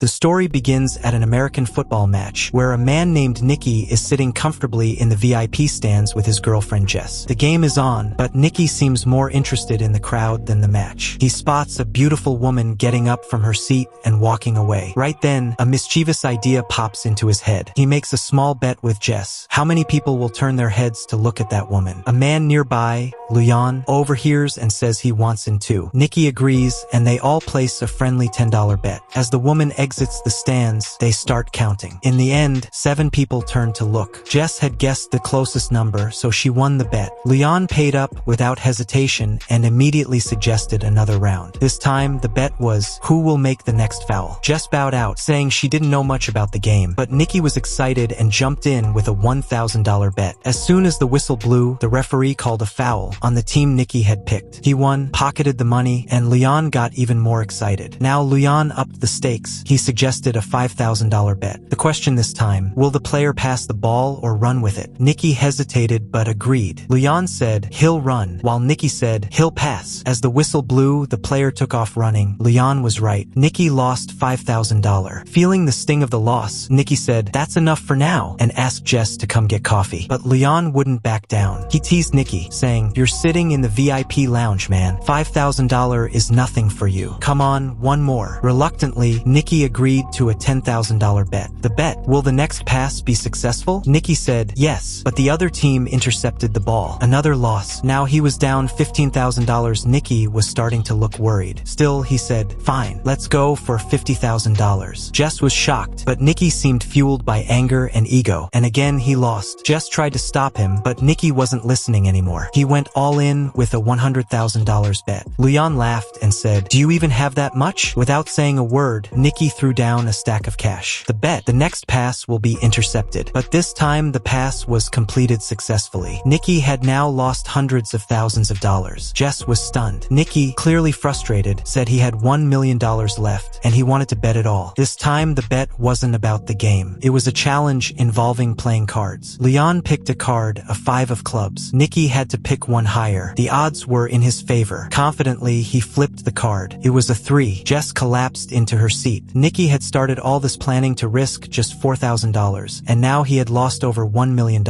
The story begins at an American football match, where a man named Nicky is sitting comfortably in the VIP stands with his girlfriend Jess. The game is on, but Nicky seems more interested in the crowd than the match. He spots a beautiful woman getting up from her seat and walking away. Right then, a mischievous idea pops into his head. He makes a small bet with Jess. How many people will turn their heads to look at that woman? A man nearby, Leon, overhears and says he wants in too. Nicky agrees, and they all place a friendly $10 bet. As the woman exits the stands, they start counting. In the end, 7 people turn to look. Jess had guessed the closest number, so she won the bet. Leon paid up without hesitation and immediately suggested another round. This time, the bet was, who will make the next foul? Jess bowed out, saying she didn't know much about the game, but Nicky was excited and jumped in with a $1,000 bet. As soon as the whistle blew, the referee called a foul on the team Nicky had picked. He won, pocketed the money, and Leon got even more excited. Now Leon upped the stakes. He suggested a $5,000 bet. The question this time, will the player pass the ball or run with it? Nicky hesitated but agreed. Leon said, he'll run, while Nicky said, he'll pass. As the whistle blew, the player took off running. Leon was right. Nicky lost $5,000. Feeling the sting of the loss, Nicky said, that's enough for now, and asked Jess to come get coffee. But Leon wouldn't back down. He teased Nicky, saying, you're sitting in the VIP lounge, man. $5,000 is nothing for you. Come on, one more. Reluctantly, Nicky agreed to a $10,000 bet. The bet, will the next pass be successful? Nicky said, yes, but the other team intercepted the ball. Another loss. Now he was down $15,000. Nicky was starting to look worried. Still, he said, fine, let's go for $50,000. Jess was shocked, but Nicky seemed fueled by anger and ego, and again he lost. Jess tried to stop him, but Nicky wasn't listening anymore. He went all in with a $100,000 bet. Leon laughed and said, do you even have that much? Without saying a word, Nicky threw down a stack of cash. The bet, the next pass will be intercepted. But this time, the pass was completed successfully. Nicky had now lost hundreds of thousands of dollars. Jess was stunned. Nicky, clearly frustrated, said he had $1 million left, and he wanted to bet it all. This time, the bet wasn't about the game. It was a challenge involving playing cards. Leon picked a card, a 5 of clubs. Nicky had to pick one higher. The odds were in his favor. Confidently, he flipped the card. It was a 3. Jess collapsed into her seat. Nicky had started all this planning to risk just $4,000, and now he had lost over $1 million.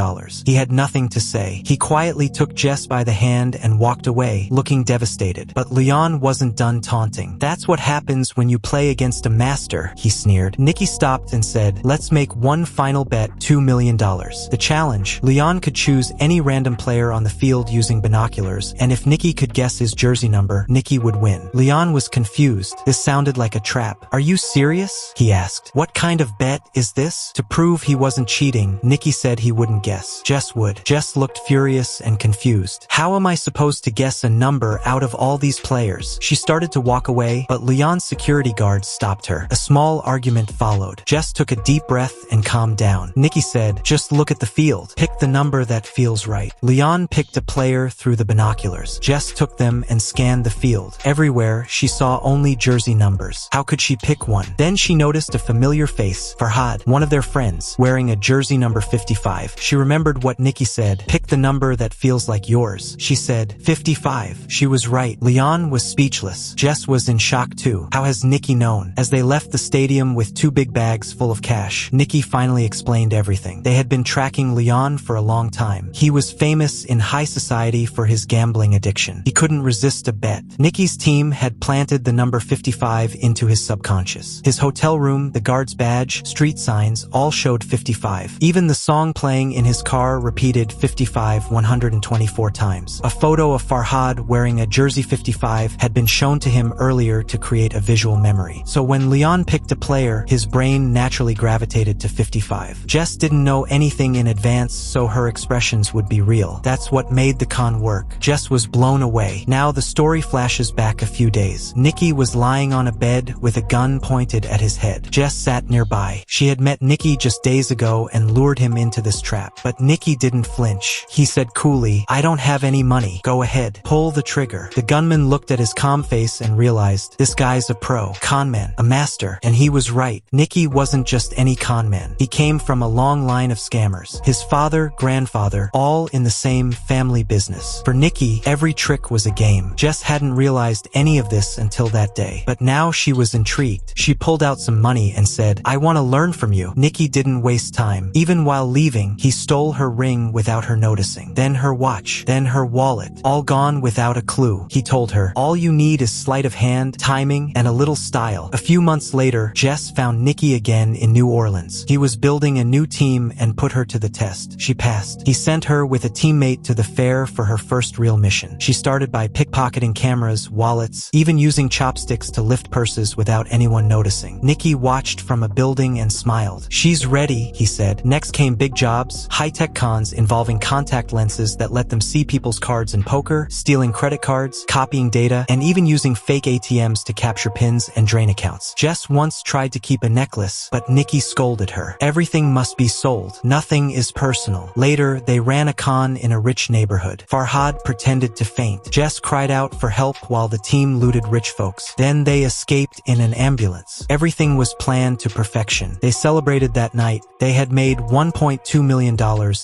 He had nothing to say. He quietly took Jess by the hand and walked away, looking devastated. But Leon wasn't done taunting. That's what happens when you play against a master, he sneered. Nicky stopped and said, let's make one final bet, $2 million. The challenge, Leon could choose any random player on the field using binoculars, and if Nicky could guess his jersey number, Nicky would win. Leon was confused. This sounded like a trap. Are you serious? He asked. What kind of bet is this? To prove he wasn't cheating, Nicky said he wouldn't guess. Jess would. Jess looked furious and confused. How am I supposed to guess a number out of all these players? She started to walk away, but Leon's security guards stopped her. A small argument followed. Jess took a deep breath and calmed down. Nicky said, just look at the field. Pick the number that feels right. Leon picked a player through the binoculars. Jess took them and scanned the field. Everywhere, she saw only jersey numbers. How could she pick one? Then she noticed a familiar face, Farhad, one of their friends, wearing a jersey number 55. She remembered what Nicky said, pick the number that feels like yours. She said, 55. She was right. Leon was speechless. Jess was in shock too. How has Nicky known? As they left the stadium with 2 big bags full of cash, Nicky finally explained everything. They had been tracking Leon for a long time. He was famous in high society for his gambling addiction. He couldn't resist a bet. Nicky's team had planted the number 55 into his subconscious. His hotel room, the guard's badge, street signs, all showed 55. Even the song playing in his car repeated 55 124 times. A photo of Farhad wearing a jersey 55 had been shown to him earlier to create a visual memory. So when Leon picked a player, his brain naturally gravitated to 55. Jess didn't know anything in advance, so her expressions would be real. That's what made the con work. Jess was blown away. Now the story flashes back a few days. Nicky was lying on a bed with a gun pointed at his head. Jess sat nearby. She had met Nicky just days ago and lured him into this trap. But Nicky didn't flinch. He said coolly, I don't have any money. Go ahead. Pull the trigger. The gunman looked at his calm face and realized, this guy's a pro. Conman. A master. And he was right. Nicky wasn't just any conman. He came from a long line of scammers. His father, grandfather, all in the same family business. For Nicky, every trick was a game. Jess hadn't realized any of this until that day. But now she was intrigued. She pulled out some money and said, "I want to learn from you." Nikki didn't waste time. Even while leaving, he stole her ring without her noticing. Then her watch, then her wallet, all gone without a clue. He told her, "All you need is sleight of hand, timing, and a little style." A few months later, Jess found Nikki again in New Orleans. He was building a new team and put her to the test. She passed. He sent her with a teammate to the fair for her first real mission. She started by pickpocketing cameras, wallets, even using chopsticks to lift purses without anyone noticing. Nikki watched from a building and smiled. "She's ready," he said. Next came big jobs, high-tech cons involving contact lenses that let them see people's cards in poker, stealing credit cards, copying data, and even using fake ATMs to capture pins and drain accounts. Jess once tried to keep a necklace, but Nikki scolded her. "Everything must be sold. Nothing is personal." Later, they ran a con in a rich neighborhood. Farhad pretended to faint. Jess cried out for help while the team looted rich folks. Then they escaped in an ambulance. Everything was planned to perfection. They celebrated that night. They had made $1.2 million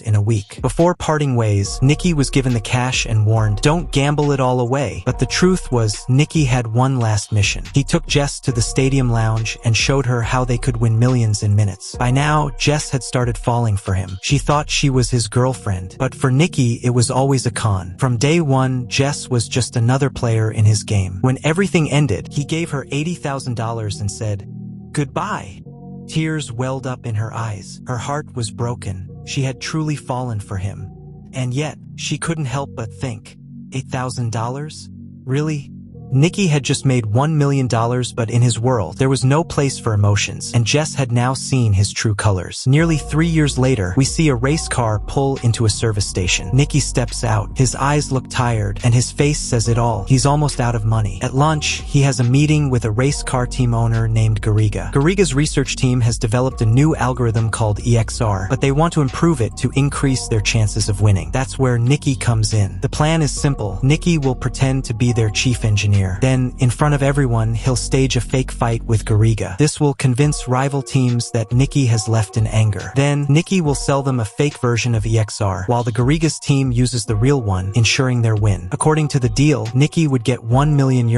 in a week. Before parting ways, Nikki was given the cash and warned, "Don't gamble it all away." But the truth was, Nikki had one last mission. He took Jess to the stadium lounge and showed her how they could win millions in minutes. By now, Jess had started falling for him. She thought she was his girlfriend. But for Nikki, it was always a con. From day one, Jess was just another player in his game. When everything ended, he gave her $80,000 and said, "Goodbye." Tears welled up in her eyes. Her heart was broken. She had truly fallen for him. And yet, she couldn't help but think, $8,000? Really? Nikki had just made $1 million, but in his world, there was no place for emotions, and Jess had now seen his true colors. Nearly 3 years later, we see a race car pull into a service station. Nikki steps out. His eyes look tired, and his face says it all. He's almost out of money. At lunch, he has a meeting with a race car team owner named 𝐂𝐈𝐍𝐄𝐈𝐆𝐍𝐈. 𝐂𝐈𝐍𝐿's research team has developed a new algorithm called EXR, but they want to improve it to increase their chances of winning. That's where Nikki comes in. The plan is simple. Nikki will pretend to be their chief engineer. Then, in front of everyone, he'll stage a fake fight with 𝐂𝐈𝐍𝐿. This will convince rival teams that Nikki has left in anger. Then, Nikki will sell them a fake version of EXR, while the 𝐂𝐈𝐍𝐿's team uses the real one, ensuring their win. According to the deal, Nikki would get €1 million,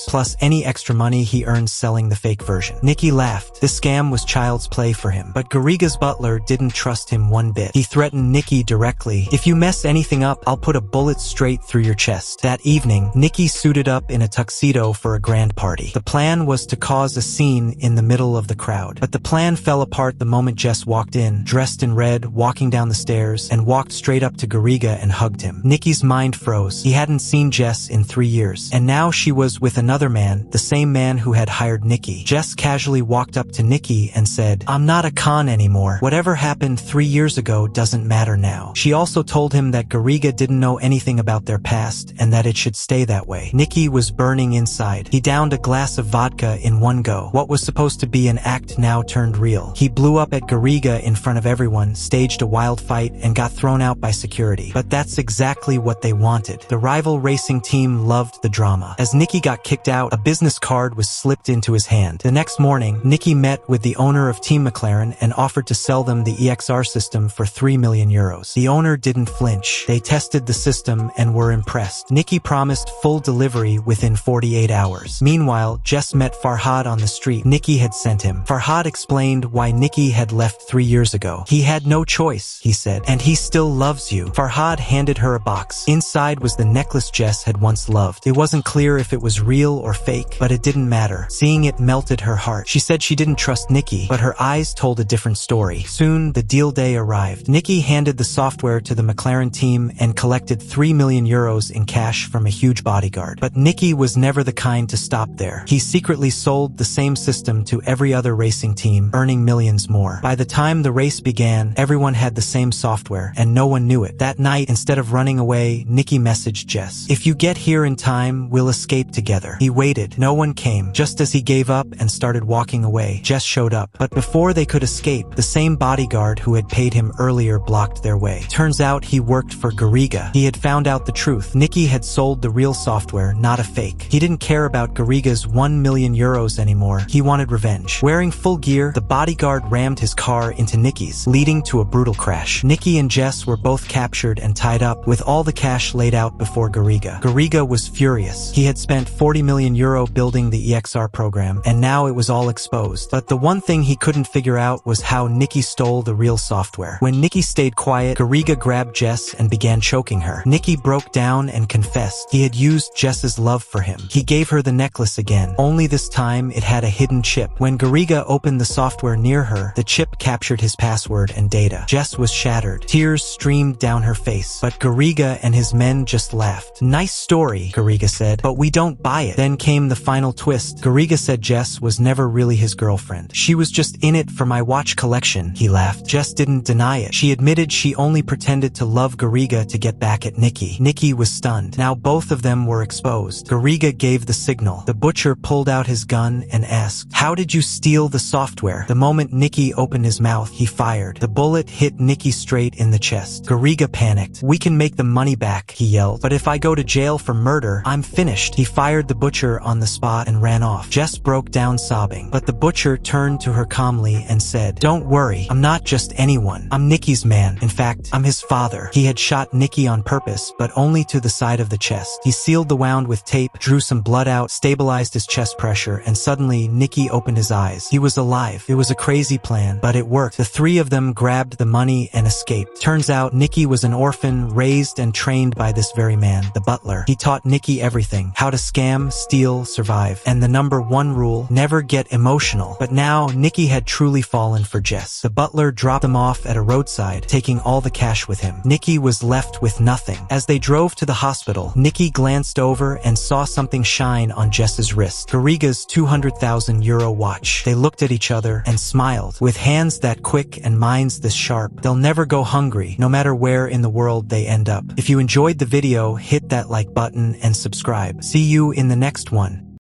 plus any extra money he earns selling the fake version. Nikki laughed. This scam was child's play for him. But 𝐂𝐈𝐍𝐿's butler didn't trust him one bit. He threatened Nikki directly, "If you mess anything up, I'll put a bullet straight through your chest." That evening, Nikki suited up in a tuxedo for a grand party. The plan was to cause a scene in the middle of the crowd. But the plan fell apart the moment Jess walked in, dressed in red, walking down the stairs, and walked straight up to 𝐂𝐈𝐍𝐿 and hugged him. Nikki's mind froze. He hadn't seen Jess in 3 years. And now she was with another man, the same man who had hired Nikki. Jess casually walked up to Nikki and said, "I'm not a con anymore. Whatever happened 3 years ago doesn't matter now." She also told him that 𝐂𝐈𝐍𝐿 didn't know anything about their past and that it should stay that way. Nikki was burning inside. He downed a glass of vodka in one go. What was supposed to be an act now turned real. He blew up at 𝐂𝐈𝐍𝐿 in front of everyone, staged a wild fight, and got thrown out by security. But that's exactly what they wanted. The rival racing team loved the drama. As Nikki got kicked out, a business card was slipped into his hand. The next morning, Nikki met with the owner of Team McLaren and offered to sell them the EXR system for €3 million. The owner didn't flinch. They tested the system and were impressed. Nikki promised full delivery within 48 hours. Meanwhile, Jess met Farhad on the street Nikki had sent him. Farhad explained why Nikki had left 3 years ago. "He had no choice," he said, "and he still loves you." Farhad handed her a box. Inside was the necklace Jess had once loved. It wasn't clear if it was real or fake, but it didn't matter. Seeing it melted her heart. She said she didn't trust Nikki, but her eyes told a different story. Soon, the deal day arrived. Nikki handed the software to the McLaren team and collected €3 million in cash from a huge bodyguard. But Nikki was never the kind to stop there. He secretly sold the same system to every other racing team, earning millions more. By the time the race began, everyone had the same software, and no one knew it. That night, instead of running away, Nikki messaged Jess, "If you get here in time, we'll escape together." He waited. No one came. Just as he gave up and started walking away, Jess showed up. But before they could escape, the same bodyguard who had paid him earlier blocked their way. Turns out he worked for 𝐂𝐈𝐍𝐿. He had found out the truth. Nikki had sold the real software, not a fake. fake. He didn't care about 𝐂𝐈𝐍𝐄𝐈𝐍𝐿 €1,000,000 anymore. He wanted revenge. Wearing full gear, the bodyguard rammed his car into Nicky's, leading to a brutal crash. Nicky and Jess were both captured and tied up, with all the cash laid out before 𝐂𝐈𝐍𝐄𝐈𝐍𝐿 was furious. He had spent €40 million building the EXR program, and now it was all exposed. But the one thing he couldn't figure out was how Nicky stole the real software. When Nicky stayed quiet, 𝐂𝐂𝐍𝐄𝐈𝐍𝐿 grabbed Jess and began choking her. Nicky broke down and confessed. He had used Jess's love for him. He gave her the necklace again, only this time it had a hidden chip. When 𝐂𝐂𝐍𝐿 opened the software near her, the chip captured his password and data. Jess was shattered. Tears streamed down her face, but 𝐂𝐂𝐍𝐿 and his men just laughed. "Nice story," 𝐂𝐂𝐍𝐿 said, "but we don't buy it." Then came the final twist. 𝐂𝐂𝐍𝐿 said Jess was never really his girlfriend. "She was just in it for my watch collection," he laughed. Jess didn't deny it. She admitted she only pretended to love 𝐂𝐂𝐍𝐿 to get back at Nicky. Nicky was stunned. Now both of them were exposed. 𝐂𝐂𝐍𝐿 gave the signal. The butcher pulled out his gun and asked, "How did you steal the software?" The moment Nicky opened his mouth, he fired. The bullet hit Nicky straight in the chest. 𝐂𝐂𝐍𝐿 panicked. "We can make the money back," he yelled. "But if I go to jail for murder, I'm finished." He fired the butcher on the spot and ran off. Jess broke down sobbing, but the butcher turned to her calmly and said, "Don't worry, I'm not just anyone. I'm Nicky's man. In fact, I'm his father." He had shot Nicky on purpose, but only to the side of the chest. He sealed the wound with tape, drew some blood out, stabilized his chest pressure, and suddenly Nicky opened his eyes. He was alive. It was a crazy plan, but it worked. The three of them grabbed the money and escaped. Turns out Nicky was an orphan, raised and trained by this very man, the butler. He taught Nicky everything: how to scam, steal, survive, and the #1 rule: never get emotional. But now Nicky had truly fallen for Jess. The butler dropped them off at a roadside, taking all the cash with him. Nicky was left with nothing. As they drove to the hospital, Nicky glanced over and saw something shine on Jess's wrist: 𝐂𝐈𝐍𝐿's €200,000 watch. They looked at each other and smiled. With hands that quick and minds this sharp, they'll never go hungry, no matter where in the world they end up. If you enjoyed the video, hit that like button and subscribe. See you in the next one.